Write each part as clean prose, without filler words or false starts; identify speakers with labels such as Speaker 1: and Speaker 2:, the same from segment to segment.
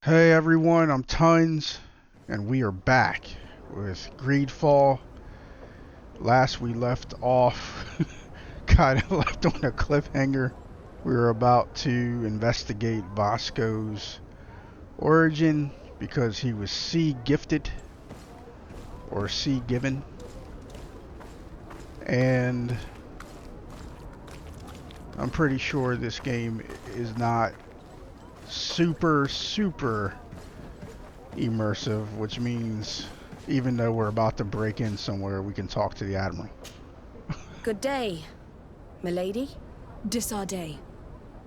Speaker 1: Hey everyone, I'm Tons, and we are back with GreedFall. Last we left off, kind of left on a cliffhanger. We were about to investigate Vasco's origin because he was sea gifted or sea given, and I'm pretty sure this game is not super immersive, which means even though we're about to break in somewhere, we can talk to the Admiral.
Speaker 2: Good day, milady.
Speaker 3: Desarday.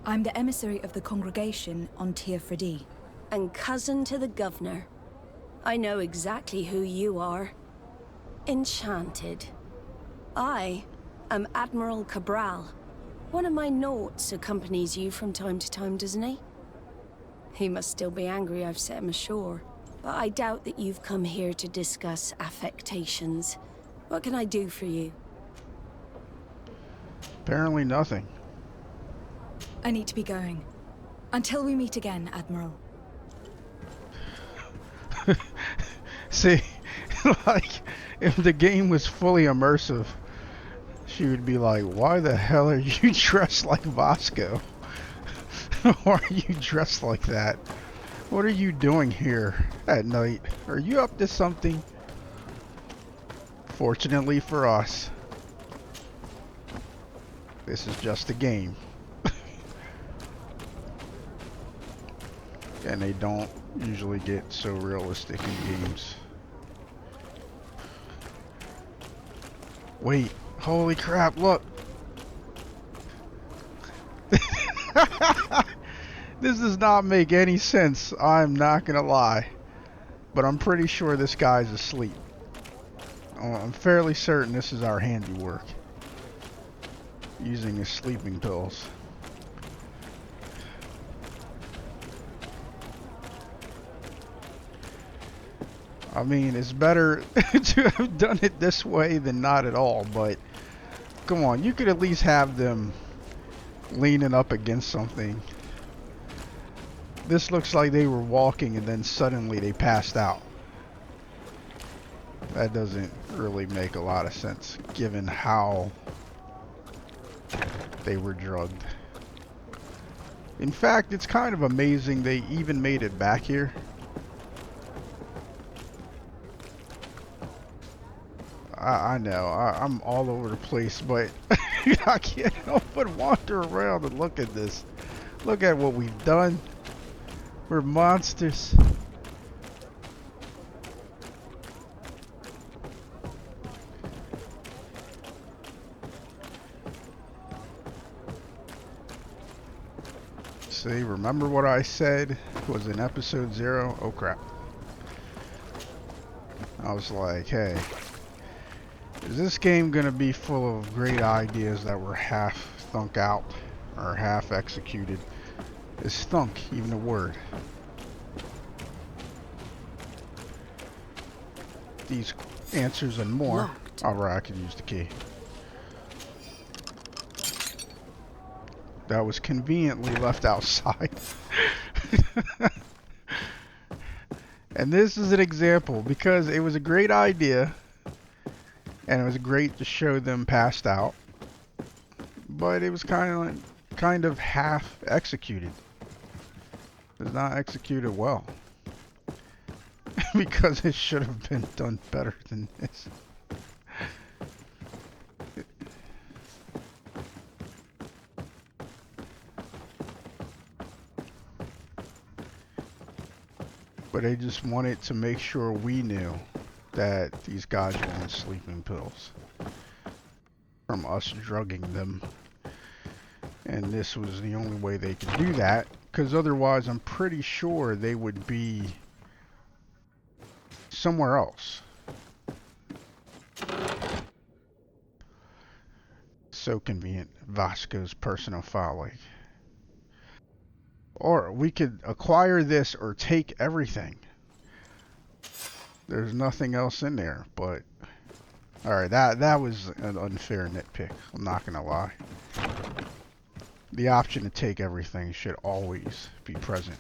Speaker 3: I'm the emissary of the congregation on Tir Fredi.
Speaker 2: And cousin to the governor. I know exactly who you are. Enchanted. I am Admiral Cabral. One of my naughts accompanies you from time to time, doesn't he? He must still be angry I've set him ashore. But I doubt that you've come here to discuss affectations. What can I do for you?
Speaker 1: Apparently nothing.
Speaker 3: I need to be going. Until we meet again, Admiral.
Speaker 1: See, like, if the game was fully immersive, she would be like, why the hell are you dressed like Vasco? Why are you dressed like that? What are you doing here at night? Are you up to something? Fortunately for us, this is just a game. And they don't usually get so realistic in games. Wait, holy crap, look! This does not make any sense, I'm not gonna lie. But I'm pretty sure this guy's asleep. I'm fairly certain this is our handiwork. Using his sleeping pills. I mean, it's better to have done it this way than not at all, but come on, you could at least have them leaning up against something. This looks like they were walking and then suddenly they passed out. That doesn't really make a lot of sense given how they were drugged. In fact, it's kind of amazing they even made it back here. I know, I'm all over the place, but I can't help but wander around and look at this. Look at what we've done. We're monsters. See, remember what I said was in episode 0? Oh crap. I was like, hey, is this game gonna be full of great ideas that were half thunk out or half executed? Is thunk even a word? These answers and more.
Speaker 2: Locked.
Speaker 1: Alright, I can use the key. That was conveniently left outside. And this is an example because it was a great idea and it was great to show them passed out, but it was kind of half executed. It was not executed well. Because it should have been done better than this. But they just wanted to make sure we knew that these guys were on sleeping pills from us drugging them. And this was the only way they could do that, because otherwise I'm pretty sure they would be somewhere else. So convenient. Vasco's personal file lake. Or we could acquire this or take everything. There's nothing else in there, but alright, that was an unfair nitpick. I'm not gonna lie. The option to take everything should always be present.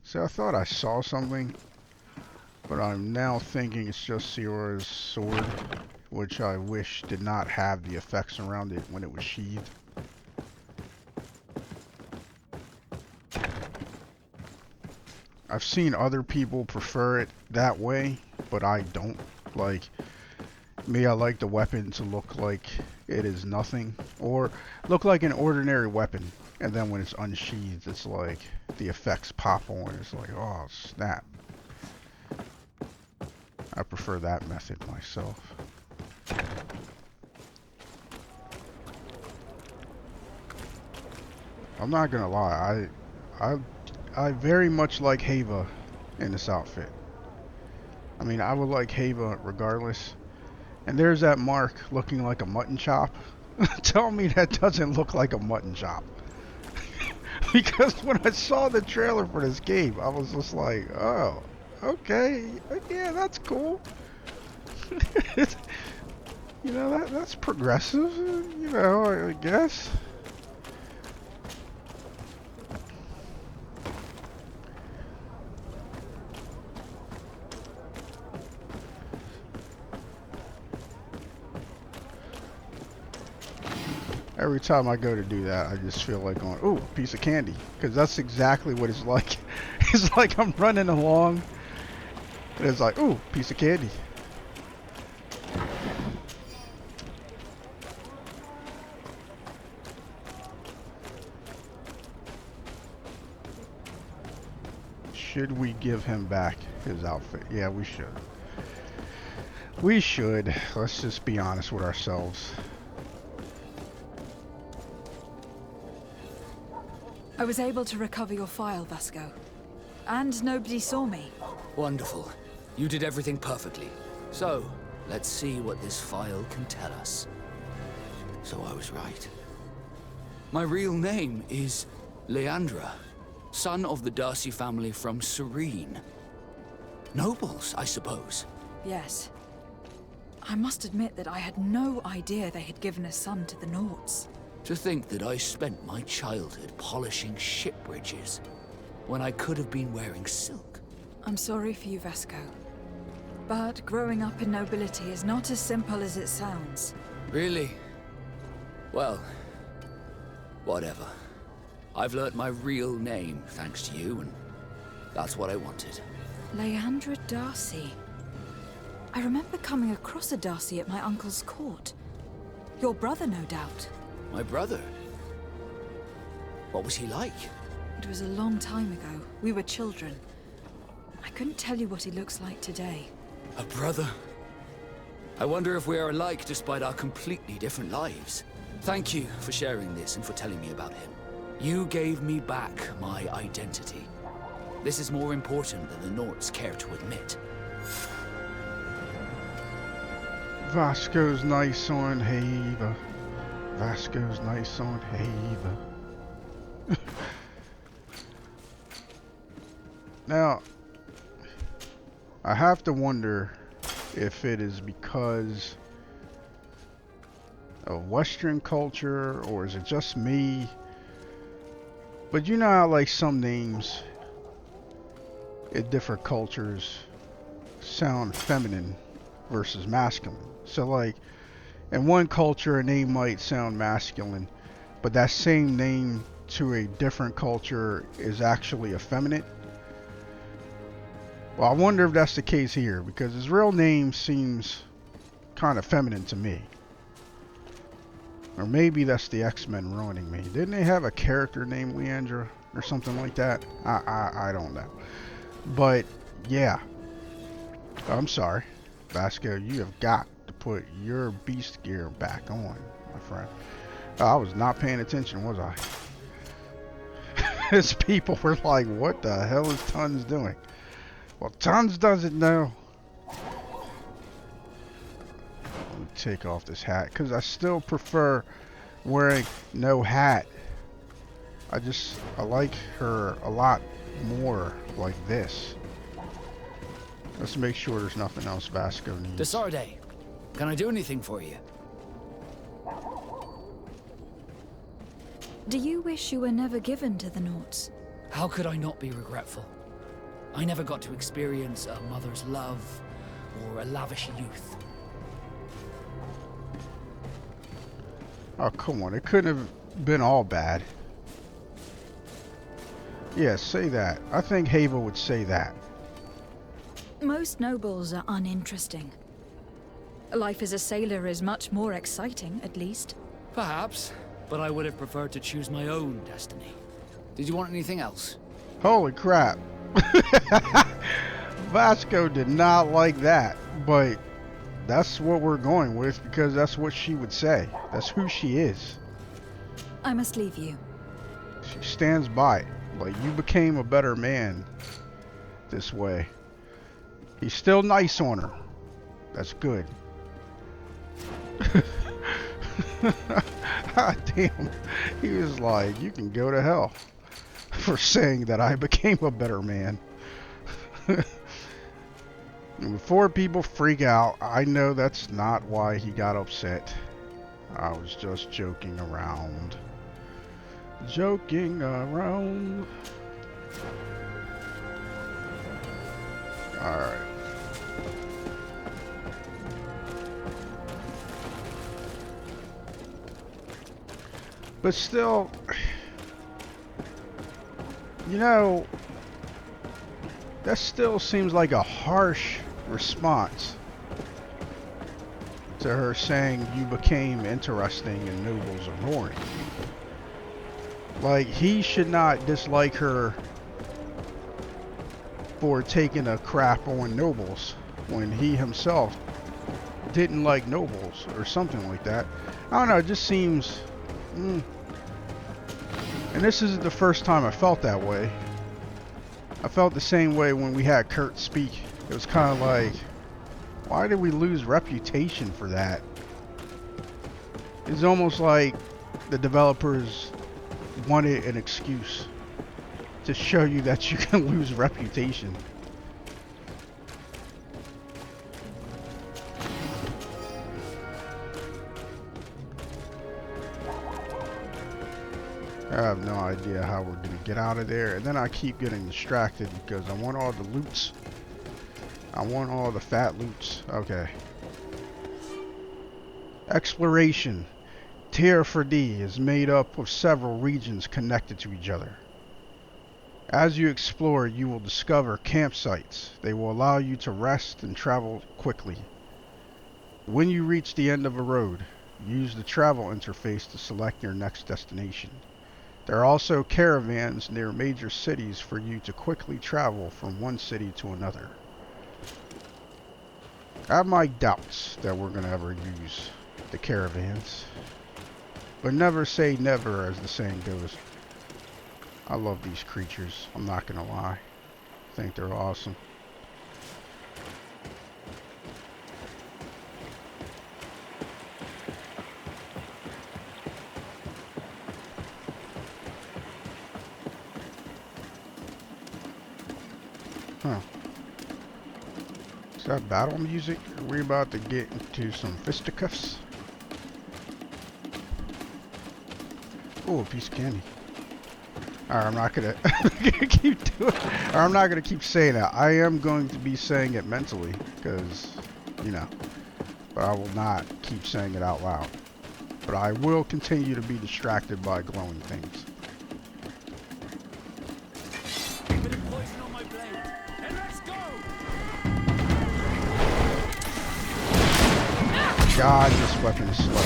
Speaker 1: So I thought I saw something, but I'm now thinking it's just Siora's sword, which I wish did not have the effects around it when it was sheathed. I've seen other people prefer it that way, but I don't. Like, me, I like the weapon to look like it is nothing, or look like an ordinary weapon, and then when it's unsheathed, it's like the effects pop on. It's like, oh, snap. I prefer that method myself. I'm not gonna lie, I very much like Hava in this outfit. I mean, I would like Hava regardless. And there's that mark looking like a mutton chop. Tell me that doesn't look like a mutton chop. Because when I saw the trailer for this game, I was just like, oh, okay, yeah, that's cool. You know, that's progressive, you know, I guess. Every time I go to do that, I just feel like going, ooh, piece of candy. Because that's exactly what it's like. It's like I'm running along, and it's like, ooh, piece of candy. Should we give him back his outfit? Yeah, we should. We should. Let's just be honest with ourselves.
Speaker 3: I was able to recover your file, Vasco. And nobody saw me.
Speaker 4: Wonderful. You did everything perfectly. So, let's see what this file can tell us. So I was right. My real name is Leandra, son of the Darcy family from Serene. Nobles, I suppose.
Speaker 3: Yes. I must admit that I had no idea they had given a son to the Nauts.
Speaker 4: To think that I spent my childhood polishing ship bridges, when I could have been wearing silk.
Speaker 3: I'm sorry for you, Vasco. But growing up in nobility is not as simple as it sounds.
Speaker 4: Really? Well, whatever. I've learnt my real name thanks to you, and that's what I wanted.
Speaker 3: Leandra Darcy. I remember coming across a Darcy at my uncle's court. Your brother, no doubt.
Speaker 4: My brother? What was he like?
Speaker 3: It was a long time ago. We were children. I couldn't tell you what he looks like today.
Speaker 4: A brother? I wonder if we are alike despite our completely different lives. Thank you for sharing this and for telling me about him. You gave me back my identity. This is more important than the Nauts care to admit.
Speaker 1: Vasco's nice on Hava. Vasco's nice on Hava. Now, I have to wonder if it is because of Western culture, or is it just me? But you know how, like, some names in different cultures sound feminine versus masculine. So, like, in one culture, a name might sound masculine, but that same name to a different culture is actually effeminate. Well, I wonder if that's the case here, because his real name seems kind of feminine to me. Or maybe that's the X-Men ruining me. Didn't they have a character named Leandra or something like that? I don't know. But, yeah. I'm sorry. Vasco, you have got to put your beast gear back on, my friend. I was not paying attention, was I? His people were like, what the hell is Tons doing? Well, Tons doesn't know. Let me take off this hat, because I still prefer wearing no hat. I like her a lot more like this. Let's make sure there's nothing else Vasco needs.
Speaker 4: Desarde, can I do anything for you?
Speaker 3: Do you wish you were never given to the Nauts?
Speaker 4: How could I not be regretful? I never got to experience a mother's love or a lavish youth.
Speaker 1: Oh, come on. It couldn't have been all bad. Yeah, say that. I think Havel would say that.
Speaker 3: Most nobles are uninteresting. Life as a sailor is much more exciting, at least.
Speaker 4: Perhaps, but I would have preferred to choose my own destiny. Did you want anything else?
Speaker 1: Holy crap. Vasco did not like that, but that's what we're going with because that's what she would say. That's who she is.
Speaker 3: I must leave you.
Speaker 1: She stands by it. Like, you became a better man this way. He's still nice on her. That's good. God damn. He was like, you can go to hell for saying that I became a better man. And before people freak out, I know that's not why he got upset. I was just joking around. Joking around. Alright. But still, you know, that still seems like a harsh response to her saying you became interesting and nobles are boring. Like, he should not dislike her for taking a crap on nobles when he himself didn't like nobles or something like that. I don't know, it just seems... And this isn't the first time I felt that way. I felt the same way when we had Kurt speak. It was kind of like, why did we lose reputation for that? It's almost like the developers wanted an excuse to show you that you can lose reputation. I have no idea how we're gonna get out of there, and then I keep getting distracted because I want all the loots. I want all the fat loots. Okay. Exploration. Tier 4D is made up of several regions connected to each other. As you explore, you will discover campsites. They will allow you to rest and travel quickly. When you reach the end of a road, use the travel interface to select your next destination. There are also caravans near major cities for you to quickly travel from one city to another. I have my doubts that we're going to ever use the caravans. But never say never, as the saying goes. I love these creatures, I'm not going to lie. I think they're awesome. Huh. Is that battle music? Are we about to get into some fisticuffs? Oh, a piece of candy. Alright, I'm not gonna keep doing it. Or I'm not gonna keep saying that. I am going to be saying it mentally, because, you know. But I will not keep saying it out loud. But I will continue to be distracted by glowing things. God, this weapon is slow.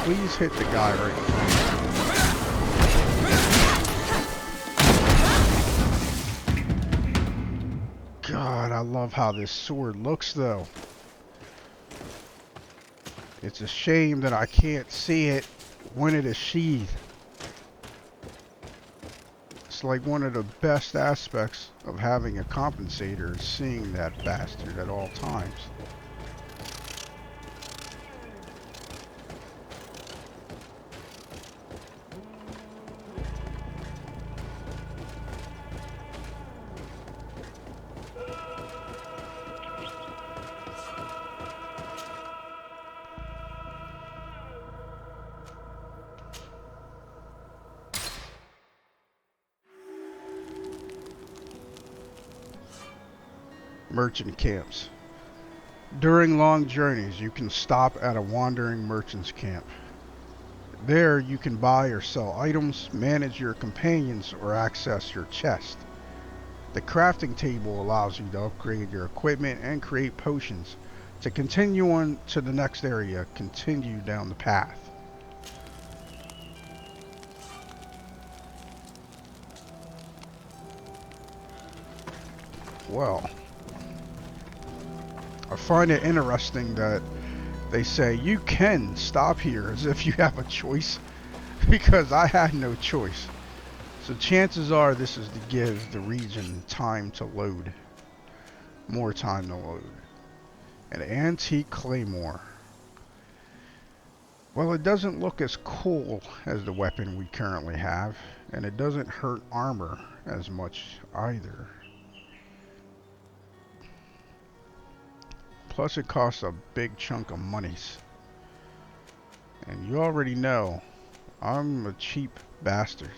Speaker 1: Please hit the guy right in front. God, I love how this sword looks, though. It's a shame that I can't see it when it is sheathed. It's like one of the best aspects of having a compensator is seeing that bastard at all times. merchant camps. During long journeys, you can stop at a wandering merchant's camp. There, you can buy or sell items, manage your companions, or access your chest. The crafting table allows you to upgrade your equipment and create potions. To continue on to the next area, continue down the path. Well, I find it interesting that they say you can stop here as if you have a choice, because I had no choice. So chances are this is to give the region time to load. More time to load. An antique claymore. Well, it doesn't look as cool as the weapon we currently have, and it doesn't hurt armor as much either. Plus it costs a big chunk of monies. And you already know, I'm a cheap bastard.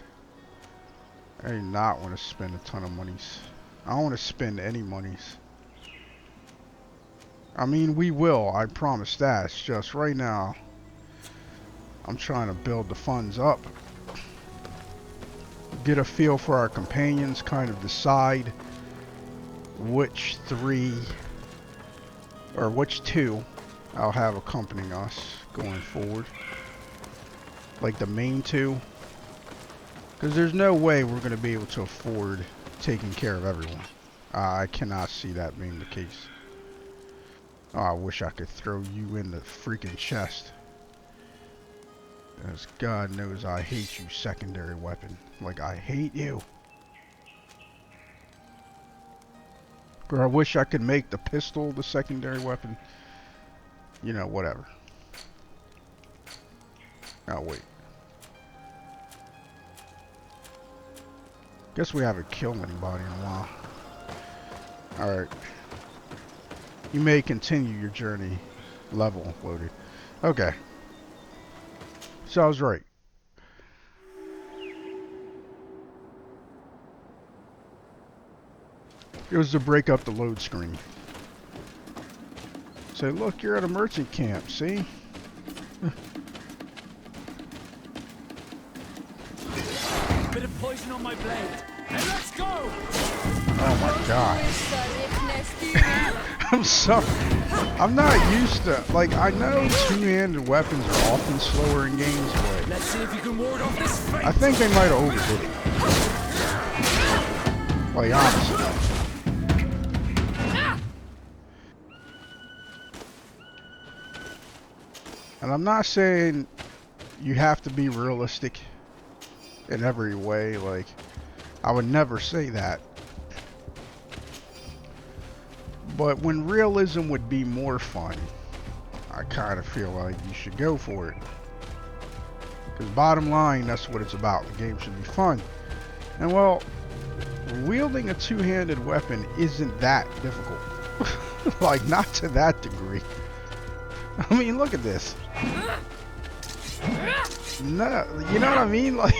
Speaker 1: I do not want to spend a ton of monies. I don't want to spend any monies. I mean, we will, I promise that. It's just right now, I'm trying to build the funds up. Get a feel for our companions, kind of decide which three, or which two I'll have accompanying us going forward. Like the main two. Because there's no way we're going to be able to afford taking care of everyone. I cannot see that being the case. Oh, I wish I could throw you in the freaking chest. As God knows I hate you, secondary weapon. Like, I hate you. Or I wish I could make the pistol the secondary weapon. You know, whatever. Oh, wait. Guess we haven't killed anybody in a while. Alright. You may continue your journey. Level loaded. Okay. So I was right. It was to break up the load screen. Say, look, you're at a merchant camp, see?
Speaker 4: Bit of poison on my blade. And let's go!
Speaker 1: Oh my god. I'm sorry. I'm not used to, like, I know two-handed weapons are often slower in games, but
Speaker 4: let's see if you can ward off this fate.
Speaker 1: I think they might have overdid it. Like, honestly. And I'm not saying you have to be realistic in every way, like, I would never say that. But when realism would be more fun, I kind of feel like you should go for it. Because bottom line, that's what it's about. The game should be fun. And well, wielding a two-handed weapon isn't that difficult. Like, not to that degree. I mean, look at this. No, you know what I mean? Like,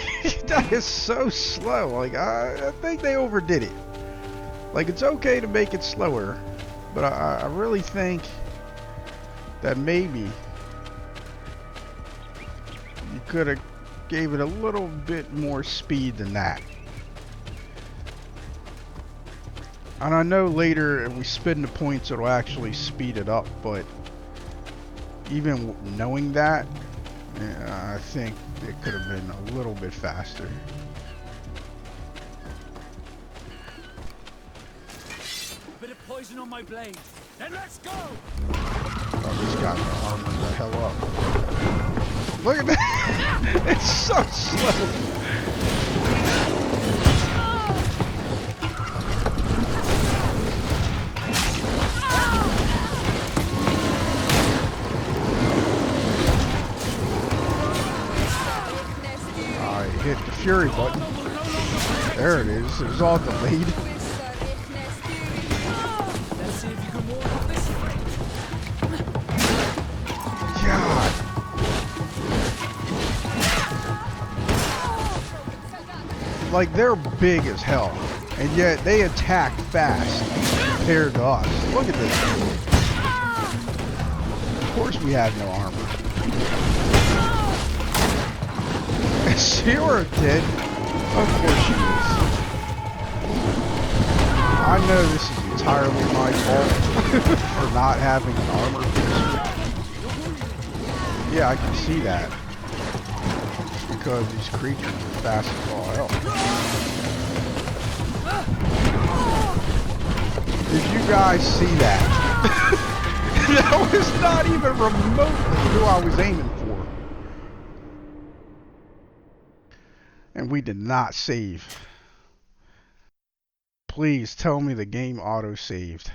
Speaker 1: that is so slow. Like, I think they overdid it. Like, it's okay to make it slower, but I really think that maybe you could have gave it a little bit more speed than that. And I know later if we spin the points it'll actually speed it up, but even knowing that, I think it could have been a little bit faster.
Speaker 4: Bit of poison on my blade. Then let's go!
Speaker 1: Oh, this guy's gonna armor the hell up. Look at that! It's so slow! I hit the fury button. There it is. It was all delayed. God. Like, they're big as hell, and yet they attack fast. compared to us. Look at this. Of course we have no armor. Sierra did. Of course she is. I know this is entirely my fault for not having an armor piercer. Yeah, I can see that. It's because these creatures are fast as all hell. Did you guys see that? That was not even remotely who I was aiming for. And we did not save. Please tell me the game auto-saved.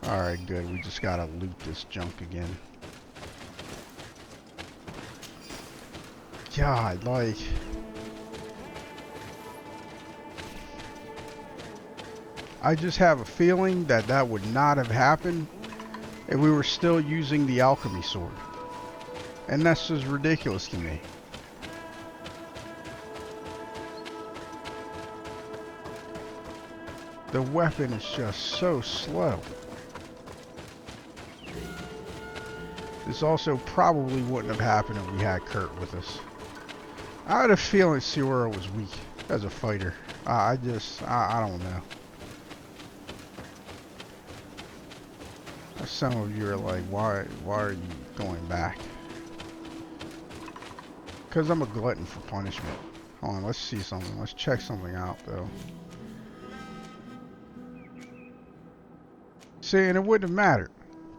Speaker 1: Alright, good. We just gotta loot this junk again. God, like... I just have a feeling that that would not have happened if we were still using the alchemy sword. And that's just ridiculous to me. The weapon is just so slow. This also probably wouldn't have happened if we had Kurt with us. I had a feeling Sierra was weak as a fighter. I don't know. Some of you are like, why are you going back? Because I'm a glutton for punishment. Hold on, let's see something. Let's check something out, though. See, and it wouldn't have mattered.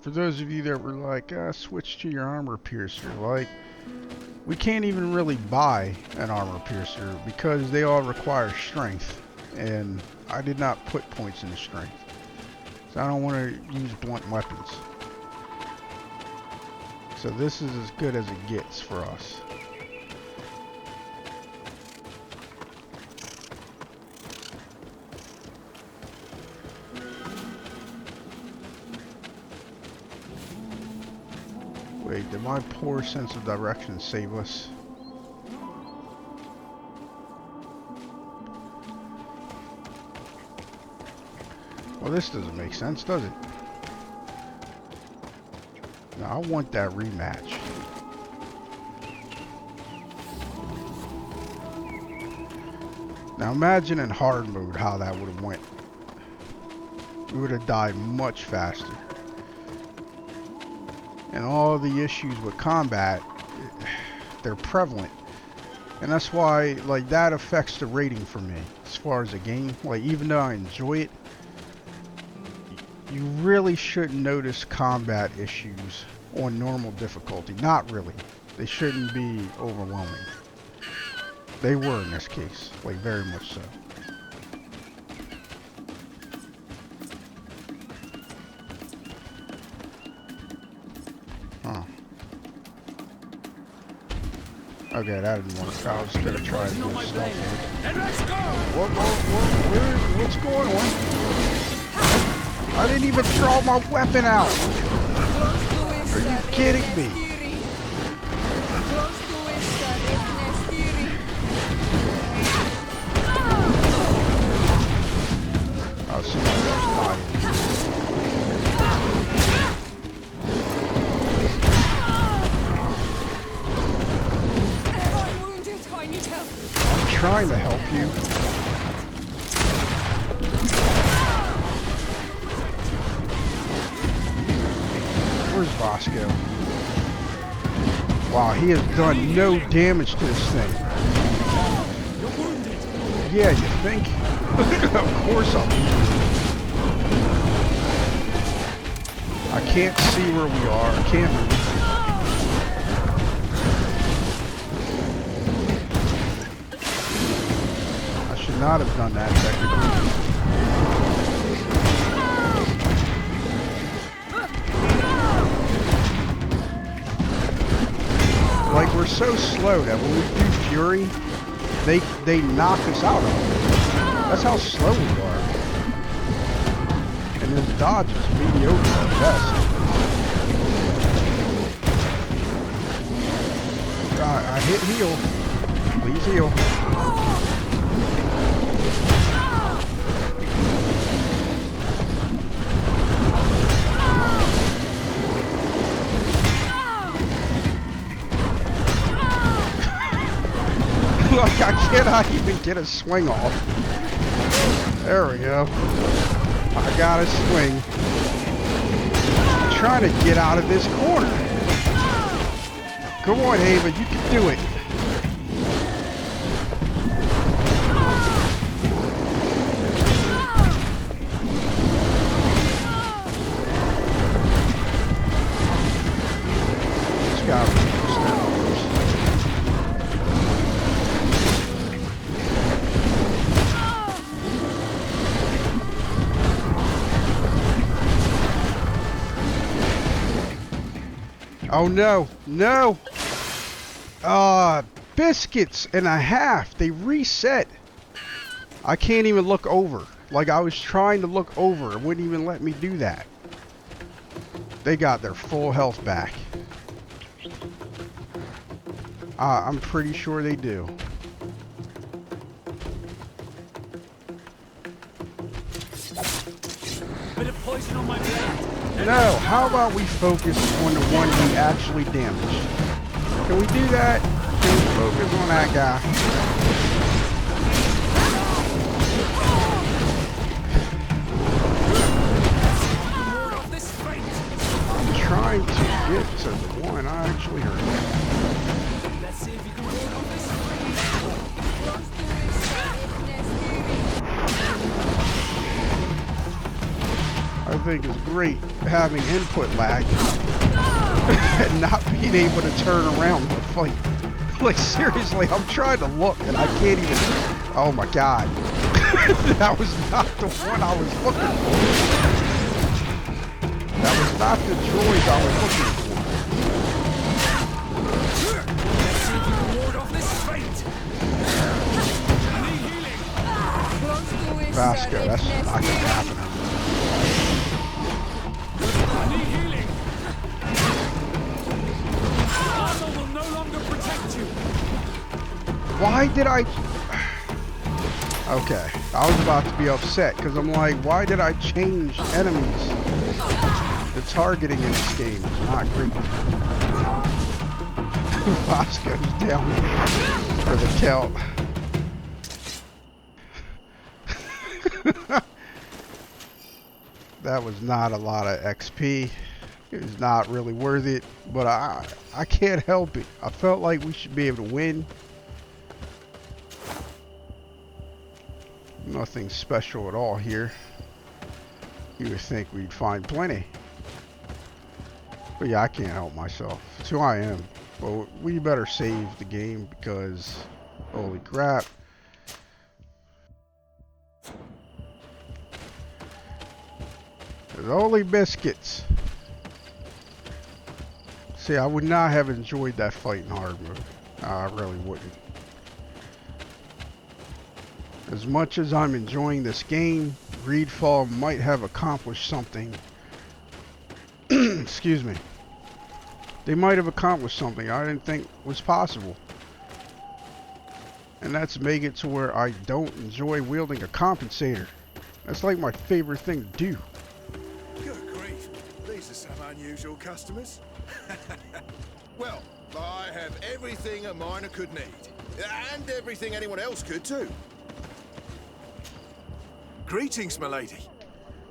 Speaker 1: For those of you that were like, switch to your armor piercer. Like, we can't even really buy an armor piercer because they all require strength. And I did not put points into strength. So I don't want to use blunt weapons. So this is as good as it gets for us. Wait, did my poor sense of direction save us? Well, this doesn't make sense, does it? No, I want that rematch. Now imagine in hard mode how that would have went. We would have died much faster. And all the issues with combat, they're prevalent. And that's why, like, that affects the rating for me as far as a game. Like, even though I enjoy it, you really shouldn't notice combat issues on normal difficulty. Not really. They shouldn't be overwhelming. They were in this case, like very much so. Huh. Okay, that didn't work. I was gonna try to do stuff. What's going on? I didn't even draw my weapon out. Are you kidding me? Oh, somebody's dying.
Speaker 3: I'm wounded. I need help.
Speaker 1: I'm trying to help you. Where's Bosco? Wow, he has done no damage to this thing. Yeah, you think? Of course I'm. I can't see where we are. I can't move. I should not have done that technically. Like, we're so slow that when we do Fury, they knock us out of it. That's how slow we are. And his dodge is mediocre at best. I hit heal. Please heal. Like, I cannot even get a swing off. There we go. I got a swing. I'm trying to get out of this corner. Come on, Ava, you can do it. This guy was oh no, no! Biscuits and a half. They reset. I can't even look over. Like, I was trying to look over. It wouldn't even let me do that. They got their full health back. I'm pretty sure they do.
Speaker 4: Bit of poison on my blade.
Speaker 1: No, how about we focus on the one we actually damaged? Can we do that? Can we focus on that guy? I'm trying to get to the one I actually hurt.
Speaker 4: Let's see if you can ward off this
Speaker 1: I think it's great having input lag and not being able to turn around to fight. Like, seriously, I'm trying to look and I can't even. Oh my god. That was not the one I was looking for. That was not the droid I was looking for.
Speaker 4: Let's see if you can ward off this fate. I need healing.
Speaker 1: Vasco, that's not gonna happen.
Speaker 4: I need healing. Armor will no longer protect you.
Speaker 1: Why did I... Okay, I was about to be upset because I'm like, why did I change enemies? The targeting in this game is not great. Vasco's down for the count. That was not a lot of XP. It was not really worth it, but I can't help it. I felt like we should be able to win. Nothing special at all here. You would think we'd find plenty. But yeah, I can't help myself. It's who I am. But we better save the game because, holy crap. There's only biscuits. See, I would not have enjoyed that fight in hard mode. I really wouldn't. As much as I'm enjoying this game, GreedFall might have accomplished something. Excuse me. They might have accomplished something I didn't think was possible. And that's make it to where I don't enjoy wielding a compensator. That's like my favorite thing to do.
Speaker 5: Good grief, these are some unusual customers. Well, I have everything a miner could need. And everything anyone else could too. Greetings, milady.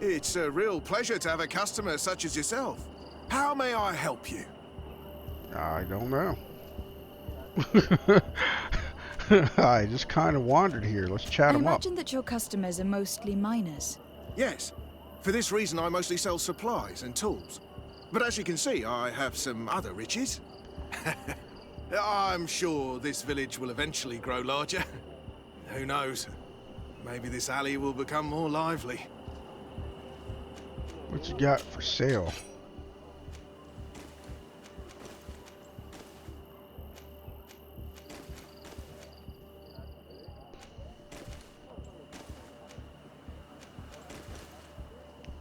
Speaker 5: It's a real pleasure to have a customer such as yourself. How may I help you?
Speaker 1: I don't know. I just kind of wandered here. Let's chat
Speaker 3: I
Speaker 1: them up.
Speaker 3: imagine that your customers are mostly miners.
Speaker 5: Yes. For this reason, I mostly sell supplies and tools. But as you can see, I have some other riches. I'm sure this village will eventually grow larger. Who knows? Maybe this alley will become more lively.
Speaker 1: What you got for sale?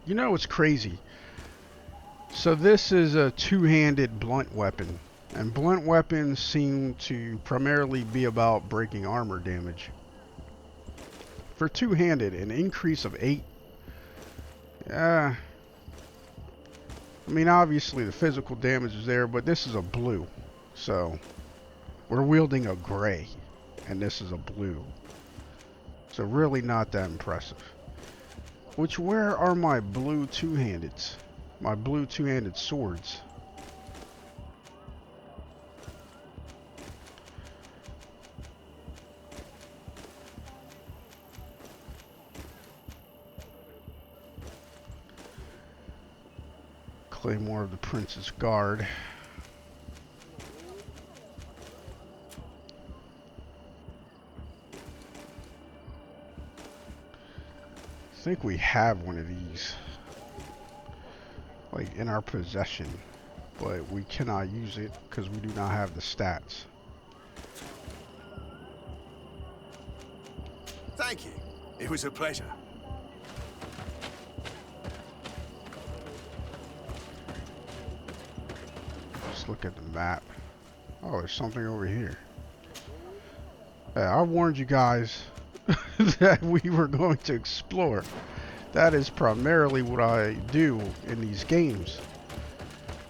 Speaker 1: You know what's crazy? So this is a two-handed blunt weapon. And blunt weapons seem to primarily be about breaking armor damage. For two-handed, an increase of 8. Yeah. I mean, obviously the physical damage is there, but this is a blue. So, we're wielding a gray. and this is a blue. So really not that impressive. Which, where are my blue two-handeds? My blue two-handed swords. Claymore of the Prince's Guard. I think we have one of these, like, in our possession, but we cannot use it because we do not have the stats.
Speaker 5: Thank you. It was a pleasure.
Speaker 1: Let's look at the map. Oh, there's something over here. I warned you guys that we were going to explore. That is primarily what I do in these games.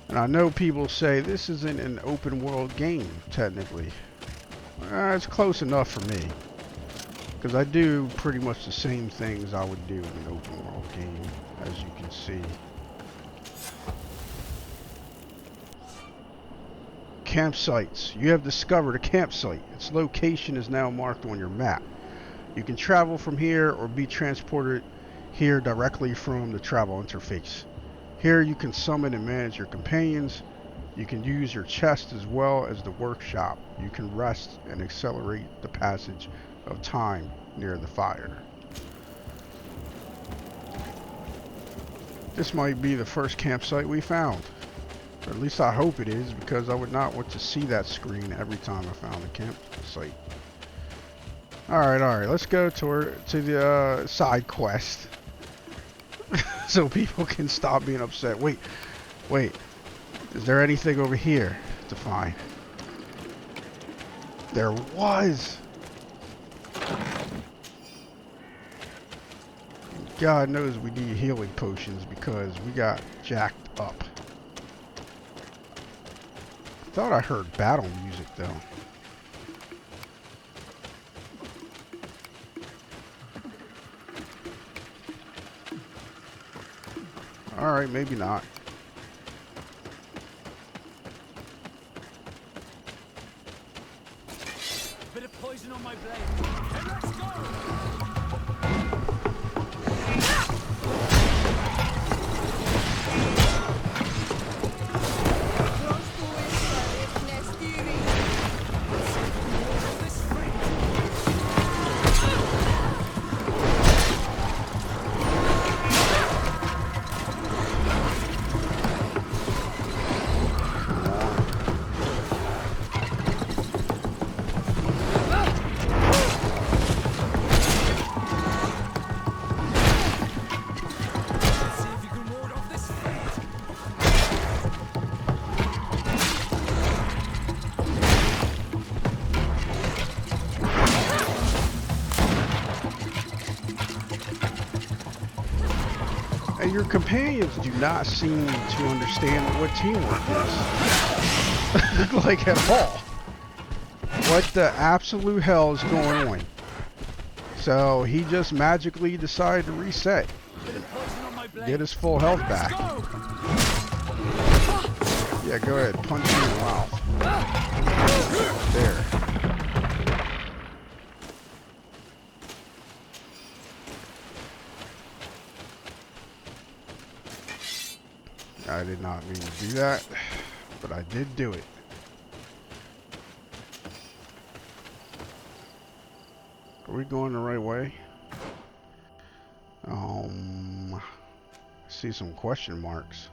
Speaker 1: And I know people say this isn't an open world game, technically. It's close enough for me. Because I do pretty much the same things I would do in an open world game, as you can see. Campsites. You have discovered a campsite. Its location is now marked on your map. You can travel from here or be transported here directly from the travel interface. Here you can summon and manage your companions. You can use your chest as well as the workshop. You can rest and accelerate the passage of time near the fire. This might be the first campsite we found. Or at least I hope it is, because I would not want to see that screen every time I found a campsite. Alright, let's go to the side quest. So people can stop being upset. Wait. Is there anything over here to find? There was! God knows we need healing potions because we got jacked up. I thought I heard battle music though. Alright, maybe not.
Speaker 4: Bit of poison on my blade. Hey, let's go!
Speaker 1: And your companions do not seem to understand what teamwork is. Like at all. What the absolute hell is going on? So he just magically decided to reset. Get his full health back. Yeah, go ahead. Punch him in the mouth. There. I did not mean to do that, but I did do it. Are we going the right way? I see some question marks.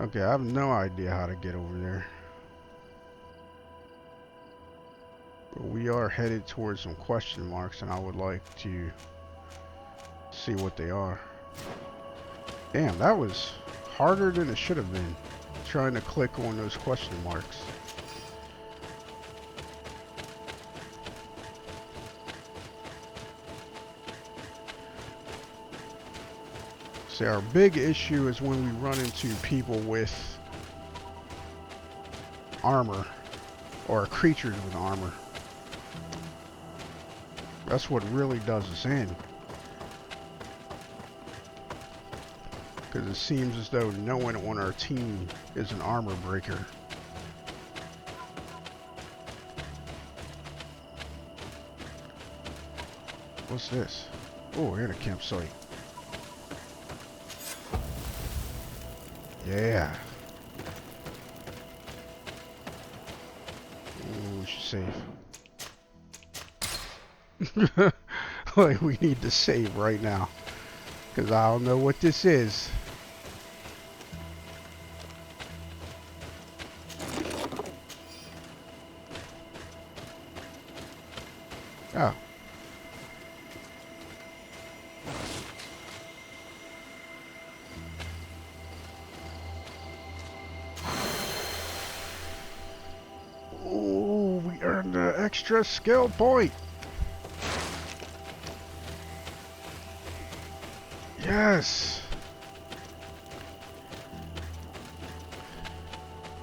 Speaker 1: Okay, I have no idea how to get over there. But we are headed towards some question marks, and I would like to see what they are. Damn, that was harder than it should have been, trying to click on those question marks. See, our big issue is when we run into people with armor, or creatures with armor. That's what really does us in. Because it seems as though no one on our team is an armor breaker. What's this? Oh, we're in a campsite. Yeah. Ooh, we should save. Like, we need to save right now. Because I don't know what this is. Oh. Ooh, we earned an extra skill point. Yes.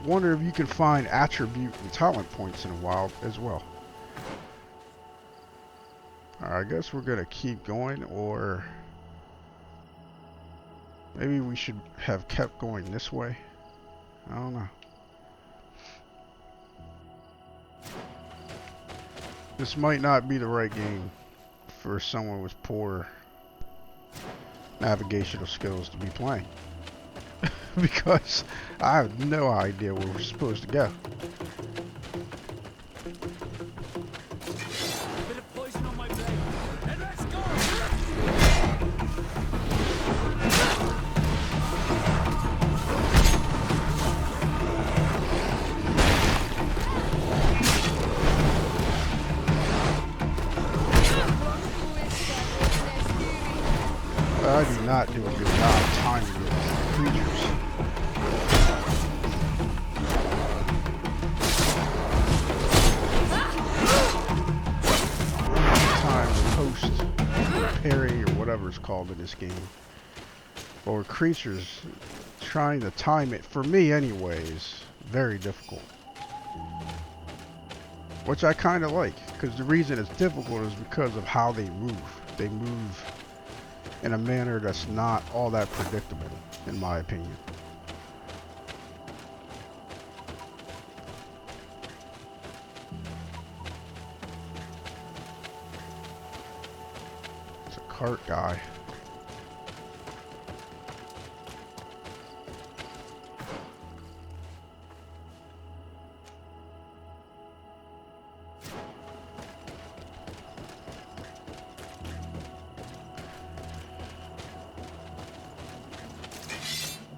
Speaker 1: Wonder if you can find attribute and talent points in a while as well. I guess we're gonna keep going, or maybe we should have kept going this way. I don't know. This might not be the right game for someone with poor navigational skills to be playing. Because I have no idea where we're supposed to go.
Speaker 4: Bit of poison on my blade. And let's go!
Speaker 1: I do not do a good job timing these creatures. Time post parry or whatever it's called in this game. Or creatures trying to time it, for me anyway, is very difficult. Which I kind of like, because the reason it's difficult is because of how they move. They move in a manner that's not all that predictable, in my opinion. It's a cart guy.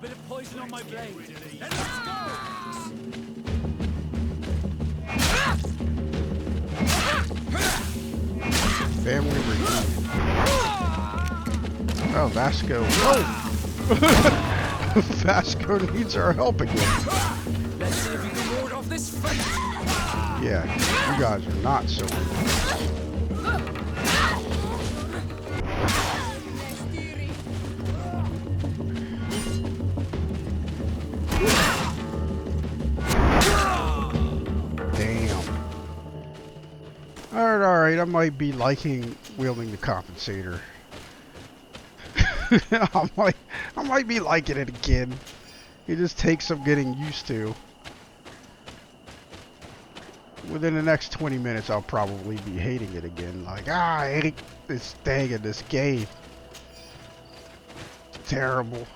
Speaker 4: Bit of poison on my blade. And let's go!
Speaker 1: Family reunion. Oh, Vasco. Oh! Vasco needs our help again.
Speaker 4: Let's see if you can ward off this fate.
Speaker 1: Yeah, you guys are not so weak. Alright, I might be liking wielding the compensator. I might be liking it again. It just takes some getting used to. Within the next 20 minutes, I'll probably be hating it again. Like, I hate this thing in this game. It's terrible.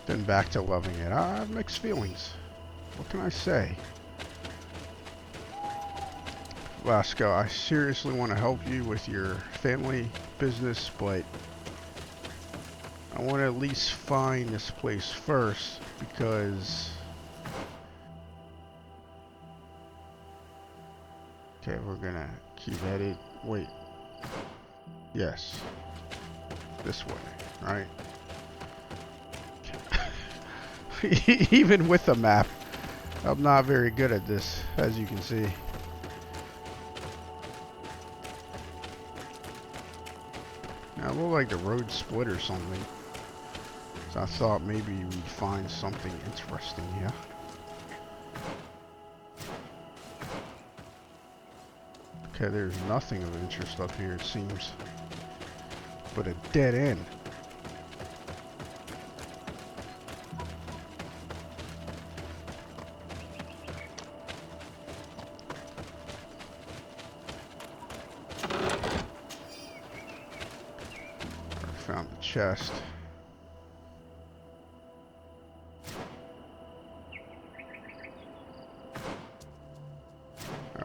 Speaker 1: Then back to loving it. I have mixed feelings. What can I say? Vasco, I seriously want to help you with your family business, but I want to at least find this place first, because okay, we're gonna keep headed. Wait, yes, this way, right? Even with a map, I'm not very good at this, as you can see. Now, it looked like the road split or something. So I thought maybe we'd find something interesting here. Okay, there's nothing of interest up here, it seems. But a dead end. I found the chest.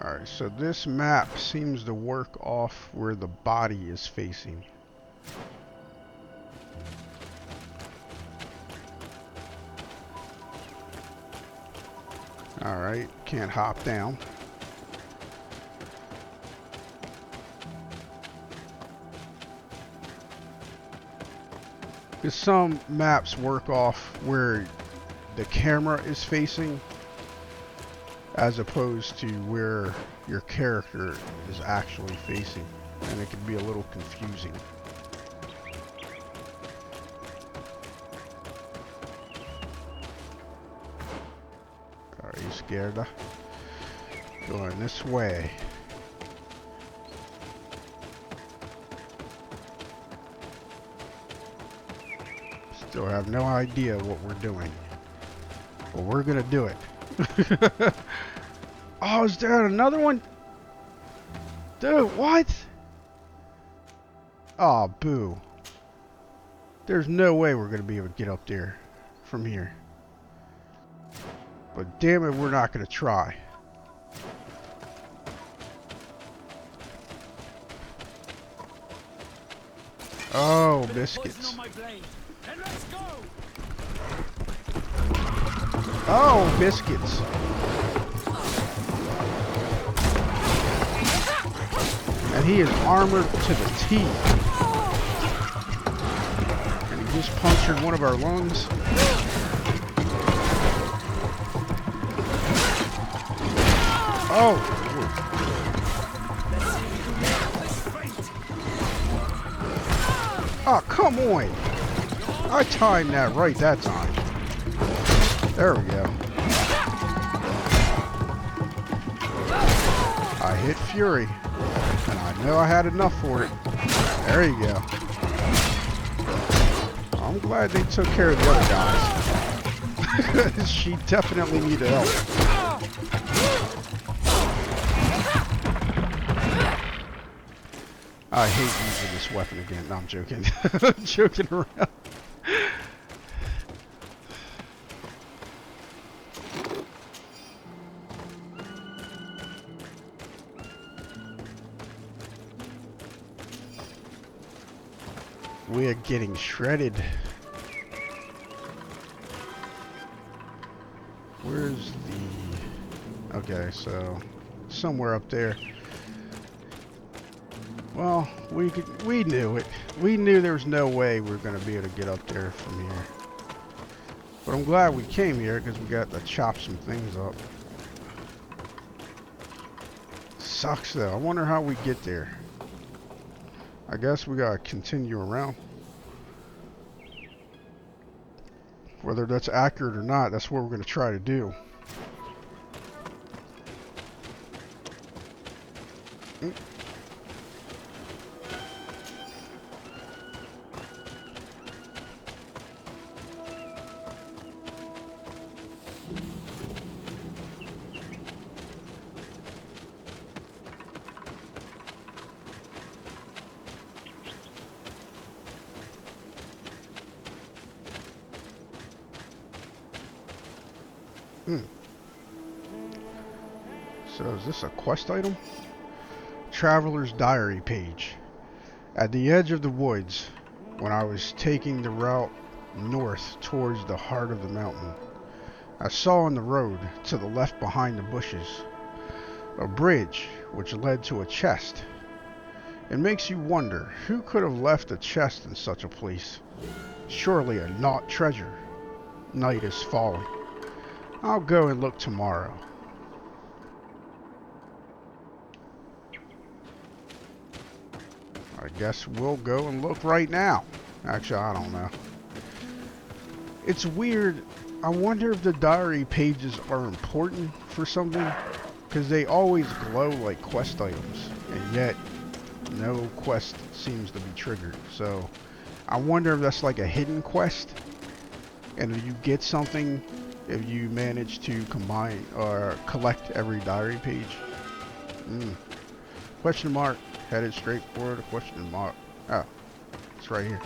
Speaker 1: Alright, so this map seems to work off where the body is facing. Alright, can't hop down. Because some maps work off where the camera is facing, as opposed to where your character is actually facing, and it can be a little confusing. Are you scared? Going this way. Still have no idea what we're doing, but we're gonna do it. Oh, is there another one? Dude, what? Oh, boo. There's no way we're gonna be able to get up there from here. But damn it, we're not gonna try. Oh, biscuits. Oh, biscuits. And he is armored to the teeth. And he just punctured one of our lungs. Oh. Oh, come on. I timed that right that time. There we go. I hit Fury. And I know I had enough for it. There you go. I'm glad they took care of the other guys. She definitely needed help. I hate using this weapon again. No, I'm joking. I'm joking around. We are getting shredded. Where's the... Okay, so somewhere up there. Well, we knew it. We knew there was no way we were going to be able to get up there from here. But I'm glad we came here because we got to chop some things up. Sucks though. I wonder how we get there. I guess we gotta continue around. Whether that's accurate or not, that's what we're gonna try to do. So is this a quest item? Traveler's Diary page. At the edge of the woods, when I was taking the route north towards the heart of the mountain, I saw on the road to the left behind the bushes a bridge which led to a chest. It makes you wonder who could have left a chest in such a place. Surely a naught treasure. Night is falling. I'll go and look tomorrow. I guess we'll go and look right now. Actually, I don't know. It's weird. I wonder if the diary pages are important for something. because they always glow like quest items, and yet no quest seems to be triggered. So I wonder if that's like a hidden quest, and if you get something if you manage to combine or collect every diary page. Question mark, headed straight for the question mark. Oh, it's right here.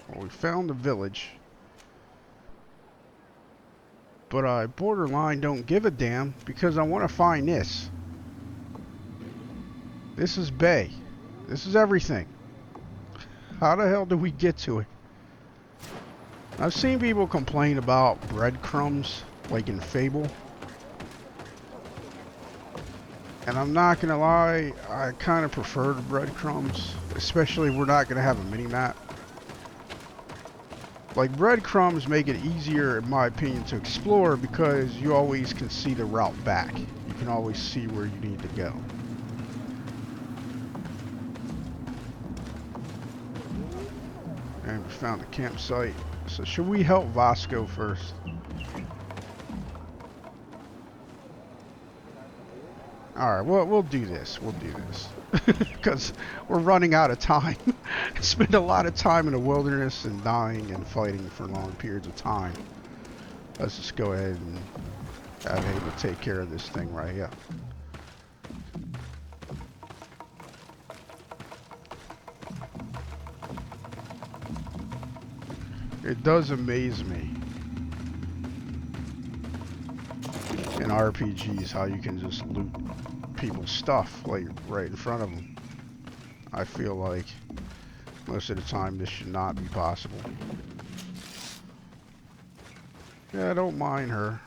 Speaker 1: Well, we found the village. But I borderline don't give a damn because I want to find this. This is Bay. This is everything. How the hell do we get to it? I've seen people complain about breadcrumbs, like in Fable. And I'm not gonna lie, I kind of prefer the breadcrumbs, especially if we're not gonna have a mini-map. Like, breadcrumbs make it easier, in my opinion, to explore because you always can see the route back. You can always see where you need to go. And we found a campsite. So should we help Vasco first? Alright, we'll do this. We'll do this. Because we're running out of time. Spend a lot of time in the wilderness and dying and fighting for long periods of time. Let's just go ahead and have Ava take care of this thing right here. It does amaze me in RPGs how you can just loot people's stuff like right in front of them. I feel like most of the time this should not be possible. Yeah, I don't mind her.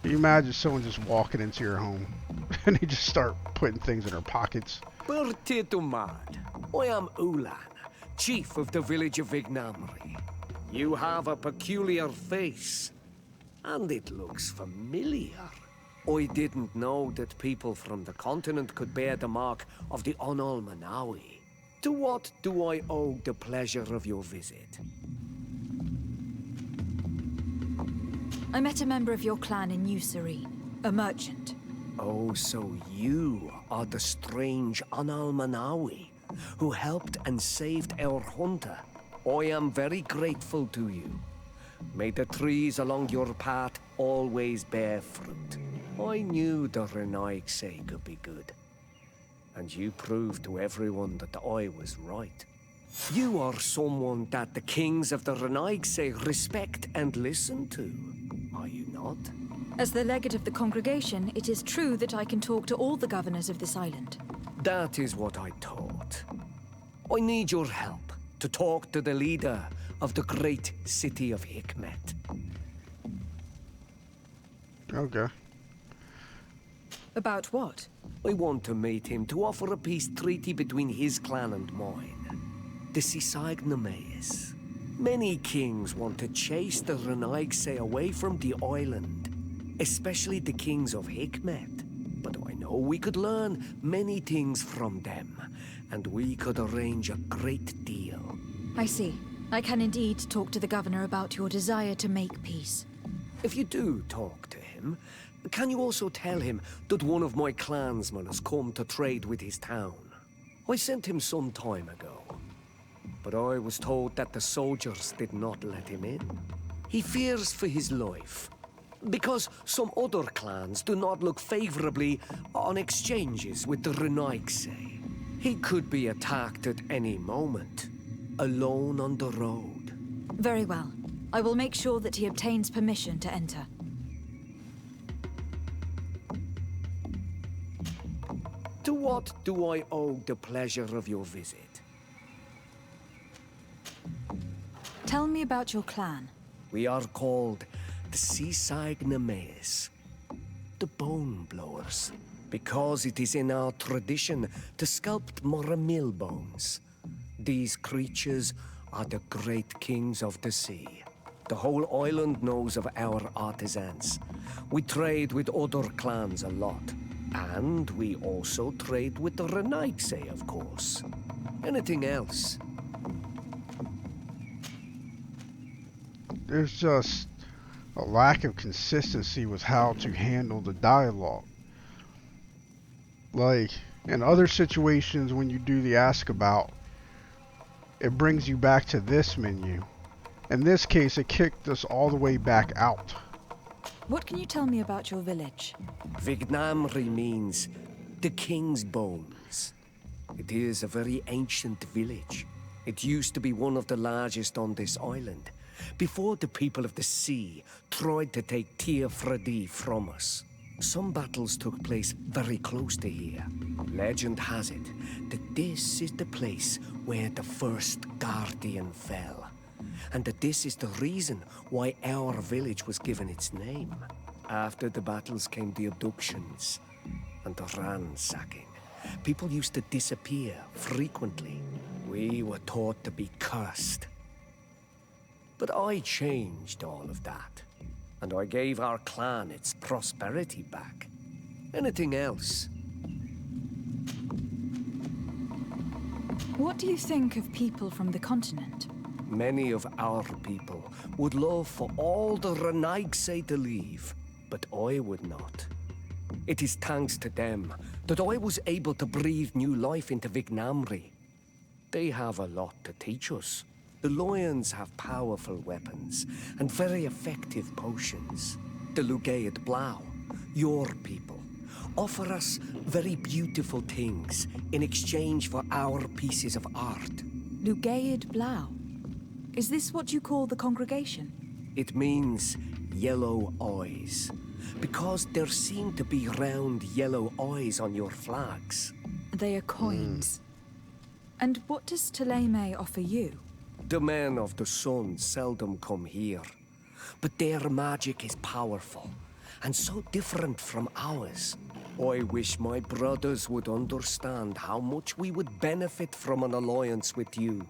Speaker 1: Can you imagine someone just walking into your home and they just start putting things in her pockets?
Speaker 6: Mad. I am Ulan, chief of the village of Ignamri. You have a peculiar face, and it looks familiar. I didn't know that people from the continent could bear the mark of the Onol Manawi. To what do I owe the pleasure of your visit?
Speaker 3: I met a member of your clan in New Serene, a merchant.
Speaker 6: Oh, so you are the strange Onol Manawi who helped and saved our hunter. I am very grateful to you. May the trees along your path always bear fruit. I knew the Renaigse could be good. And you proved to everyone that I was right. You are someone that the kings of the Renaigse respect and listen to, are you not?
Speaker 3: As the legate of the congregation, it is true that I can talk to all the governors of this island.
Speaker 6: That is what I thought. I need your help to talk to the leader of the great city of Hikmet.
Speaker 1: Okay.
Speaker 3: About what?
Speaker 6: I want to meet him to offer a peace treaty between his clan and mine. The Sisagnameis. Many kings want to chase the Renaigse away from the island, especially the kings of Hikmet. But I know we could learn many things from them, and we could arrange a great deal.
Speaker 3: I see. I can indeed talk to the governor about your desire to make peace.
Speaker 6: If you do talk to him, can you also tell him that one of my clansmen has come to trade with his town? I sent him some time ago, but I was told that the soldiers did not let him in. He fears for his life, because some other clans do not look favorably on exchanges with the Renaigse. He could be attacked at any moment, alone on the road.
Speaker 3: Very well. I will make sure that he obtains permission to enter.
Speaker 6: To what do I owe the pleasure of your visit?
Speaker 3: Tell me about your clan.
Speaker 6: We are called the Sisagnameis, the Bone Blowers, because it is in our tradition to sculpt Moramil bones. These creatures are the great kings of the sea. The whole island knows of our artisans. We trade with other clans a lot. And we also trade with the Renaigse, of course. Anything else?
Speaker 1: There's just a lack of consistency with how to handle the dialogue. Like, in other situations when you do the ask about, it brings you back to this menu. In this case, it kicked us all the way back out.
Speaker 3: What can you tell me about your village?
Speaker 6: Vignamri means the king's bones. It is a very ancient village. It used to be one of the largest on this island, before the people of the sea tried to take Tir Fredi from us. Some battles took place very close to here. Legend has it that this is the place where the first guardian fell, and that this is the reason why our village was given its name. After the battles came the abductions and the ransacking. People used to disappear frequently. We were taught to be cursed. But I changed all of that, and I gave our clan its prosperity back. Anything else?
Speaker 3: What do you think of people from the continent?
Speaker 6: Many of our people would love for all the Renaigse to leave, but I would not. It is thanks to them that I was able to breathe new life into Vignamri. They have a lot to teach us. The lions have powerful weapons and very effective potions. The Lugaid Blau, your people, offer us very beautiful things in exchange for our pieces of art.
Speaker 3: Lugaid Blau. Is this what you call the congregation?
Speaker 6: It means yellow eyes, because there seem to be round yellow eyes on your flags.
Speaker 3: They are coins. And what does Teleme offer you?
Speaker 6: The men of the sun seldom come here, but their magic is powerful and so different from ours. I wish my brothers would understand how much we would benefit from an alliance with you,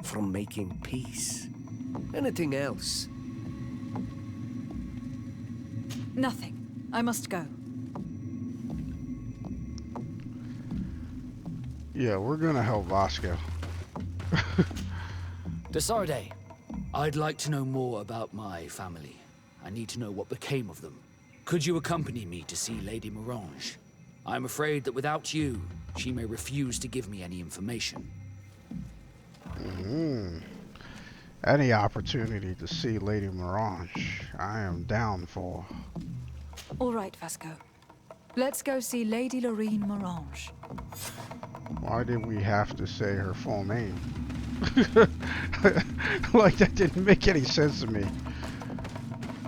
Speaker 6: from making peace. Anything else?
Speaker 3: Nothing. I must go.
Speaker 1: Yeah, we're gonna help Vasco.
Speaker 4: Desarde, I'd like to know more about my family. I need to know what became of them. Could you accompany me to see Lady Morange? I'm afraid that without you, she may refuse to give me any information.
Speaker 1: Any opportunity to see Lady Morange, I am down for.
Speaker 3: All right, Vasco. Let's go see Lady Lorraine Morange.
Speaker 1: Why did we have to say her full name? Like, that didn't make any sense to me.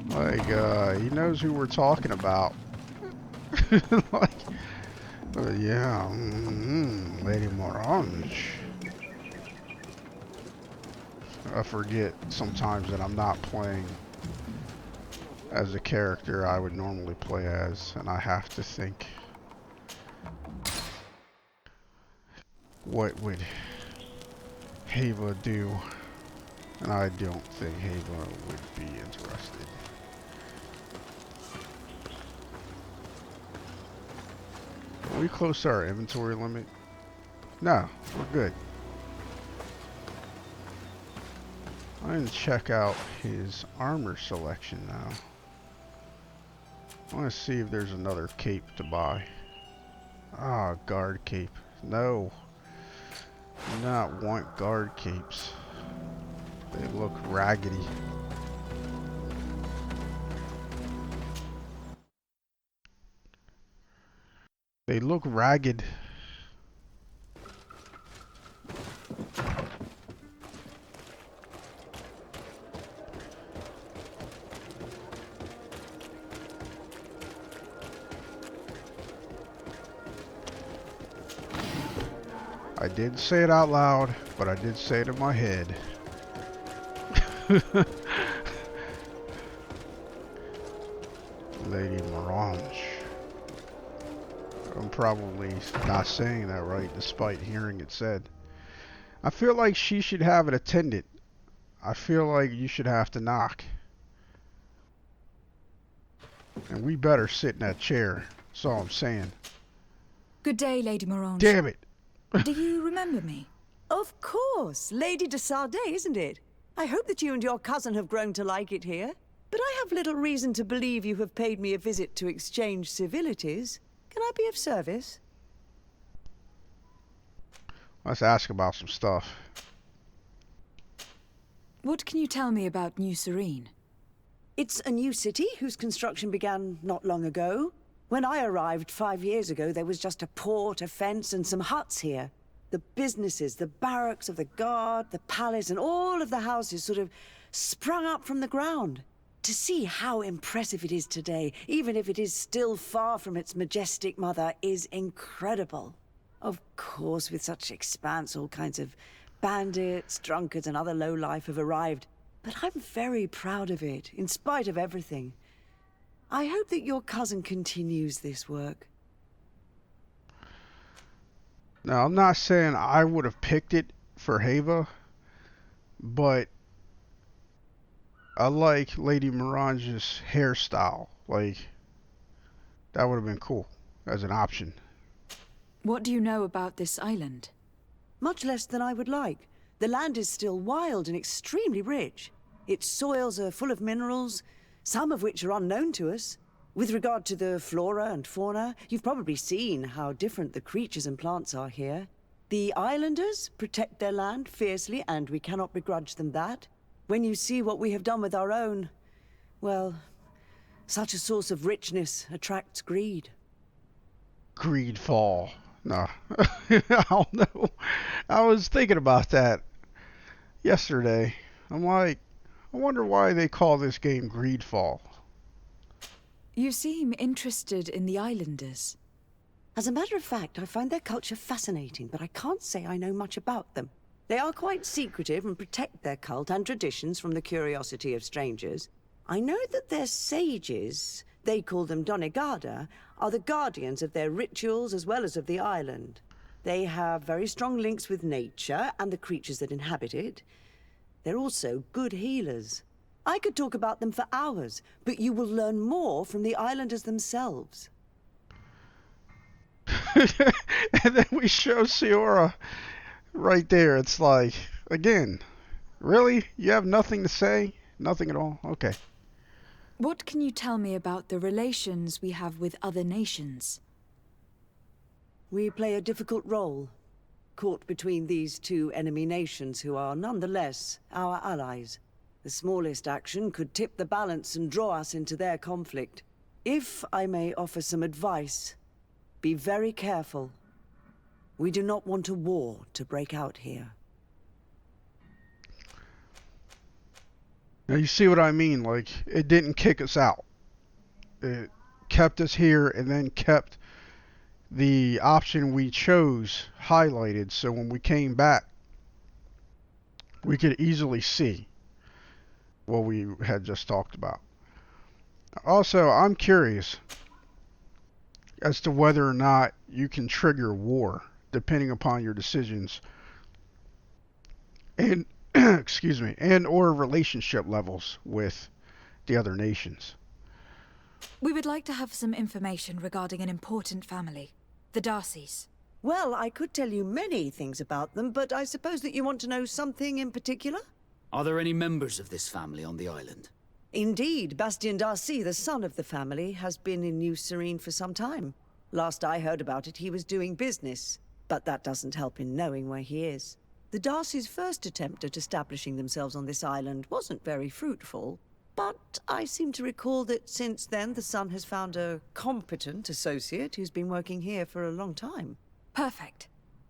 Speaker 1: Like, he knows who we're talking about. Like, yeah, Lady Morange. I forget sometimes that I'm not playing as a character I would normally play as, and I have to think, what would Hava do? And I don't think Hava would be interested. Are we close to our inventory limit? No, we're good. I'm going to check out his armor selection now. I want to see if there's another cape to buy. Ah, guard cape. No. Do not want guard capes. They look raggedy. They look ragged. I didn't say it out loud, but I did say it in my head. Lady Morange. I'm probably not saying that right, despite hearing it said. I feel like she should have an attendant. I feel like you should have to knock. And we better sit in that chair. That's all I'm saying.
Speaker 3: Good day, Lady Morange.
Speaker 1: Damn it.
Speaker 3: Do you remember me?
Speaker 7: Of course, Lady de Sardet, isn't it? I hope that you and your cousin have grown to like it here. But I have little reason to believe you have paid me a visit to exchange civilities. Can I be of service?
Speaker 1: Let's ask about some stuff.
Speaker 3: What can you tell me about New Serene?
Speaker 7: It's a new city whose construction began not long ago. When I arrived 5 years ago, there was just a port, a fence, and some huts here. The businesses, the barracks of the guard, the palace, and all of the houses sort of sprung up from the ground. To see how impressive it is today, even if it is still far from its majestic mother, is incredible. Of course, with such expanse, all kinds of bandits, drunkards, and other lowlife have arrived. But I'm very proud of it, in spite of everything. I hope that your cousin continues this work.
Speaker 1: Now, I'm not saying I would have picked it for Hava, but I like Lady Mirange's hairstyle. Like, that would have been cool as an option.
Speaker 3: What do you know about this island?
Speaker 7: Much less than I would like. The land is still wild and extremely rich. Its soils are full of minerals, some of which are unknown to us. With regard to the flora and fauna, you've probably seen how different the creatures and plants are here. The islanders protect their land fiercely, and we cannot begrudge them that. When you see what we have done with our own, well, such a source of richness attracts greed.
Speaker 1: GreedFall. No. I don't know. I was thinking about that yesterday. I'm like, I wonder why they call this game GreedFall.
Speaker 3: You seem interested in the islanders.
Speaker 7: As a matter of fact, I find their culture fascinating, but I can't say I know much about them. They are quite secretive and protect their cult and traditions from the curiosity of strangers. I know that their sages, they call them Donegada, are the guardians of their rituals as well as of the island. They have very strong links with nature and the creatures that inhabit it. They're also good healers. I could talk about them for hours, but you will learn more from the islanders themselves.
Speaker 1: And then we show Siora right there. It's like, again, really? You have nothing to say? Nothing at all? Okay.
Speaker 3: What can you tell me about the relations we have with other nations?
Speaker 7: We play a difficult role, caught between these two enemy nations who are nonetheless our allies. The smallest action could tip the balance and draw us into their conflict. If I may offer some advice, be very careful. We do not want a war to break out here.
Speaker 1: Now you see what I mean? Like, it didn't kick us out. It kept us here and then kept the option we chose highlighted, so when we came back, we could easily see what we had just talked about. Also, I'm curious as to whether or not you can trigger war depending upon your decisions and excuse me, and or relationship levels with the other nations.
Speaker 3: We would like to have some information regarding an important family, the Darcys.
Speaker 7: Well, I could tell you many things about them, but I suppose that you want to know something in particular?
Speaker 4: Are there any members of this family on the island?
Speaker 7: Indeed, Bastien Darcy, the son of the family, has been in New Serene for some time. Last I heard about it, he was doing business, but that doesn't help in knowing where he is. The Darcys' first attempt at establishing themselves on this island wasn't very fruitful, but I seem to recall that since then the son has found a competent associate who's been working here for a long time.
Speaker 3: Perfect.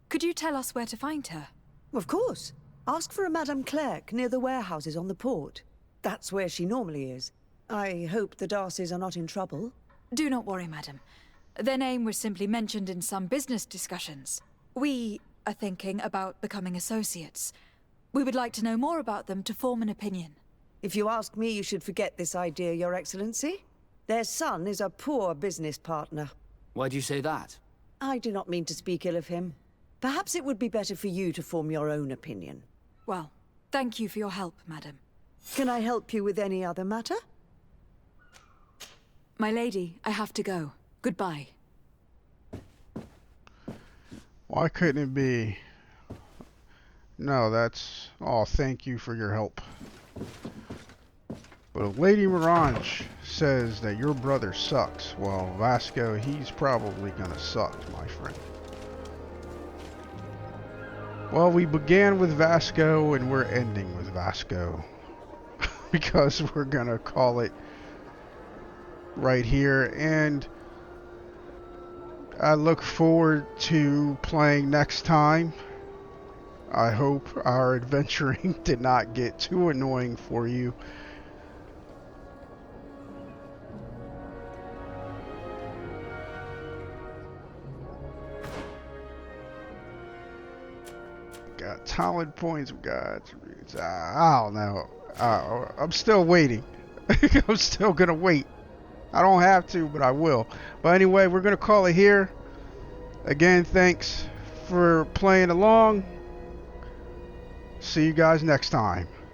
Speaker 3: Could you tell us where to find her?
Speaker 7: Of course. Ask for a Madame Clerc near the warehouses on the port. That's where she normally is. I hope the Darcys are not in trouble.
Speaker 3: Do not worry, madam. Their name was simply mentioned in some business discussions. We are thinking about becoming associates. We would like to know more about them to form an opinion.
Speaker 7: If you ask me, you should forget this idea, Your Excellency. Their son is a poor business partner.
Speaker 4: Why do you say that?
Speaker 7: I do not mean to speak ill of him. Perhaps it would be better for you to form your own opinion.
Speaker 3: Well, thank you for your help, madam.
Speaker 7: Can I help you with any other matter?
Speaker 3: My lady, I have to go. Goodbye.
Speaker 1: Why couldn't it be? No, that's... Oh, thank you for your help. But Lady Mirange says that your brother sucks. Well, Vasco, he's probably gonna suck, my friend. Well, we began with Vasco and we're ending with Vasco. Because we're gonna call it right here. And I look forward to playing next time. I hope our adventuring did not get too annoying for you. Got talent points. We got. I don't know. I'm still waiting. I'm still gonna wait. I don't have to, but I will. But anyway, we're gonna call it here. Again, thanks for playing along. See you guys next time.